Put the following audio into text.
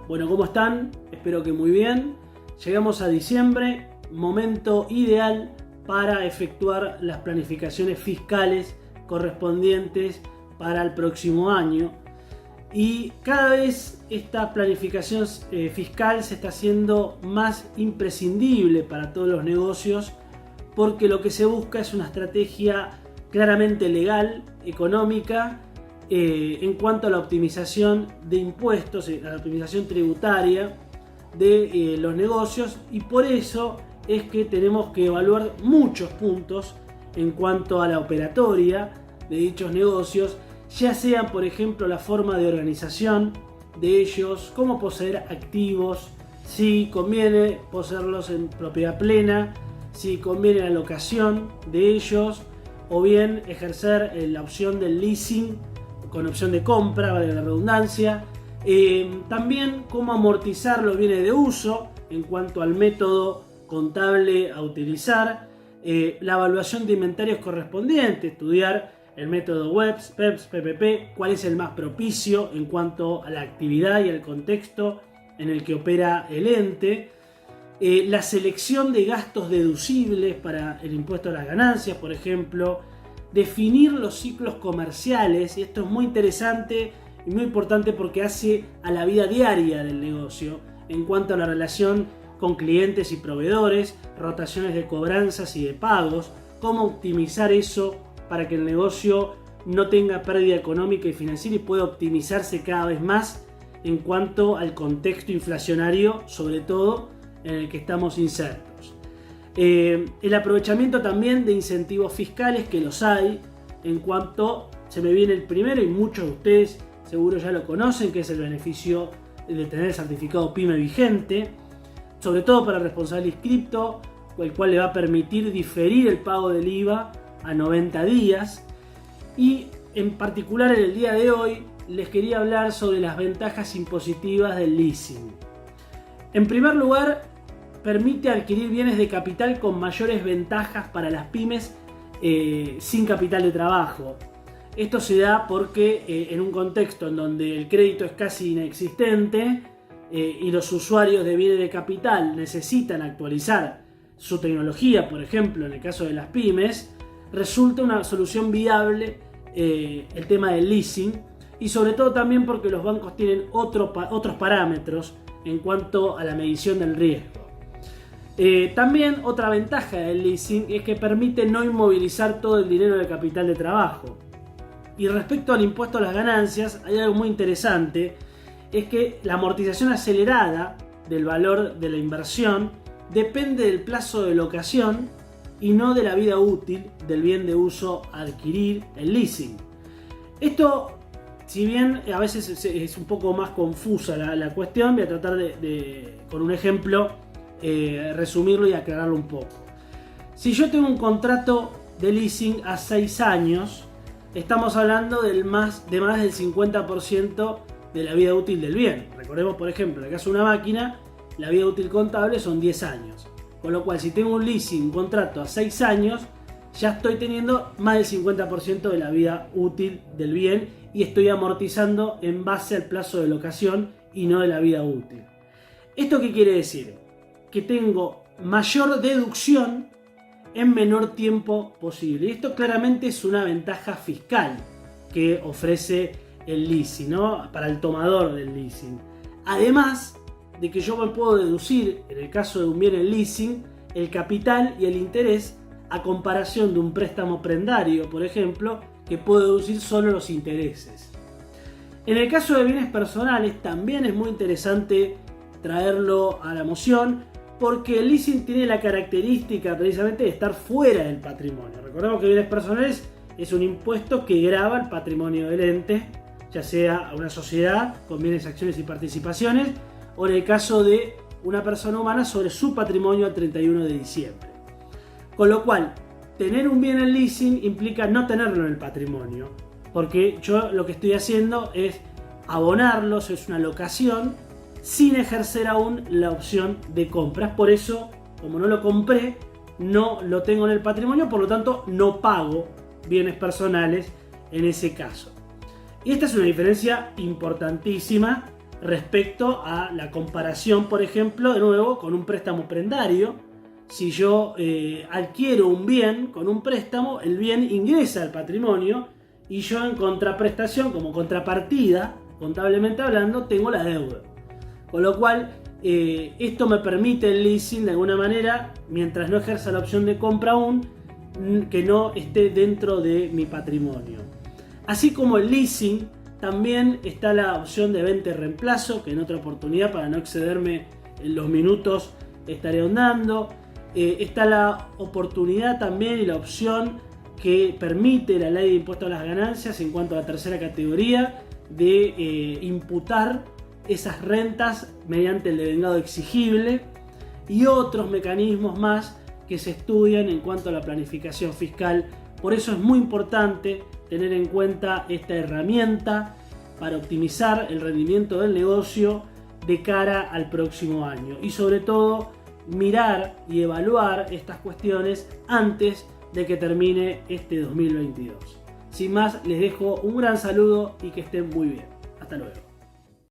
Bueno, ¿cómo están? Espero que muy bien. Llegamos a diciembre, momento ideal para efectuar las planificaciones fiscales correspondientes para el próximo año. Y cada vez esta planificación fiscal se está haciendo más imprescindible para todos los negocios, porque lo que se busca es una estrategia claramente legal, económica, en cuanto a la optimización de impuestos, a la optimización tributaria de los negocios, y por eso es que tenemos que evaluar muchos puntos en cuanto a la operatoria de dichos negocios, ya sea por ejemplo la forma de organización de ellos, cómo poseer activos, si conviene poseerlos en propiedad plena, si conviene la locación de ellos o bien ejercer la opción del leasing con opción de compra, vale la redundancia. También cómo amortizar los bienes de uso en cuanto al método contable a utilizar, la evaluación de inventarios correspondiente, estudiar el método WEPS, PEPS, PPP, cuál es el más propicio en cuanto a la actividad y al contexto en el que opera el ente, la selección de gastos deducibles para el impuesto a las ganancias, por ejemplo, definir los ciclos comerciales, y esto es muy interesante y muy importante porque hace a la vida diaria del negocio en cuanto a la relación con clientes y proveedores, rotaciones de cobranzas y de pagos, cómo optimizar eso para que el negocio no tenga pérdida económica y financiera y pueda optimizarse cada vez más en cuanto al contexto inflacionario, sobre todo en el que estamos insertos. El aprovechamiento también de incentivos fiscales, que los hay, en cuanto se me viene el primero y muchos de ustedes seguro ya lo conocen, que es el beneficio de tener el certificado PYME vigente, sobre todo para el responsable inscripto, el cual le va a permitir diferir el pago del IVA a 90 días. Y en particular en el día de hoy les quería hablar sobre las ventajas impositivas del leasing. En primer lugar, permite adquirir bienes de capital con mayores ventajas para las pymes sin capital de trabajo. Esto se da porque en un contexto en donde el crédito es casi inexistente y los usuarios de bienes de capital necesitan actualizar su tecnología, por ejemplo en el caso de las pymes, resulta una solución viable el tema del leasing, y sobre todo también porque los bancos tienen otros parámetros en cuanto a la medición del riesgo. También otra ventaja del leasing es que permite no inmovilizar todo el dinero del capital de trabajo. Y respecto al impuesto a las ganancias, hay algo muy interesante, es que la amortización acelerada del valor de la inversión depende del plazo de locación y no de la vida útil del bien de uso a adquirir, el leasing. Esto, si bien a veces es un poco más confusa la cuestión, voy a tratar de con un ejemplo resumirlo y aclararlo un poco. Si yo tengo un contrato de leasing a 6 años, estamos hablando de más del 50% de la vida útil del bien. Recordemos, por ejemplo, en el caso de una máquina, la vida útil contable son 10 años. Con lo cual, si tengo un leasing, un contrato a 6 años, ya estoy teniendo más del 50% de la vida útil del bien y estoy amortizando en base al plazo de locación y no de la vida útil. ¿Esto qué quiere decir? Que tengo mayor deducción en menor tiempo posible. Y esto claramente es una ventaja fiscal que ofrece el leasing, ¿no? Para el tomador del leasing. Además de que yo me puedo deducir, en el caso de un bien en leasing, el capital y el interés a comparación de un préstamo prendario, por ejemplo, que puedo deducir solo los intereses. En el caso de bienes personales también es muy interesante traerlo a la moción, porque el leasing tiene la característica precisamente de estar fuera del patrimonio. Recordemos que bienes personales es un impuesto que grava el patrimonio del ente, ya sea una sociedad con bienes, acciones y participaciones, o en el caso de una persona humana sobre su patrimonio al 31 de diciembre. Con lo cual, tener un bien en leasing implica no tenerlo en el patrimonio, porque yo lo que estoy haciendo es abonarlos, es una locación, sin ejercer aún la opción de compras. Por eso, como no lo compré, no lo tengo en el patrimonio, por lo tanto no pago bienes personales en ese caso. Y esta es una diferencia importantísima respecto a la comparación, por ejemplo, de nuevo, con un préstamo prendario. Si yo adquiero un bien con un préstamo, el bien ingresa al patrimonio y yo en contraprestación, como contrapartida, contablemente hablando, tengo la deuda. Con lo cual, esto me permite el leasing de alguna manera, mientras no ejerza la opción de compra aún, que no esté dentro de mi patrimonio. Así como el leasing, también está la opción de venta y reemplazo, que en otra oportunidad, para no excederme en los minutos, estaré ahondando. Está la oportunidad también y la opción que permite la ley de impuesto a las ganancias en cuanto a la tercera categoría de imputar esas rentas mediante el devengado exigible y otros mecanismos más que se estudian en cuanto a la planificación fiscal. Por eso es muy importante tener en cuenta esta herramienta para optimizar el rendimiento del negocio de cara al próximo año y sobre todo mirar y evaluar estas cuestiones antes de que termine este 2022. Sin más, les dejo un gran saludo y que estén muy bien. Hasta luego.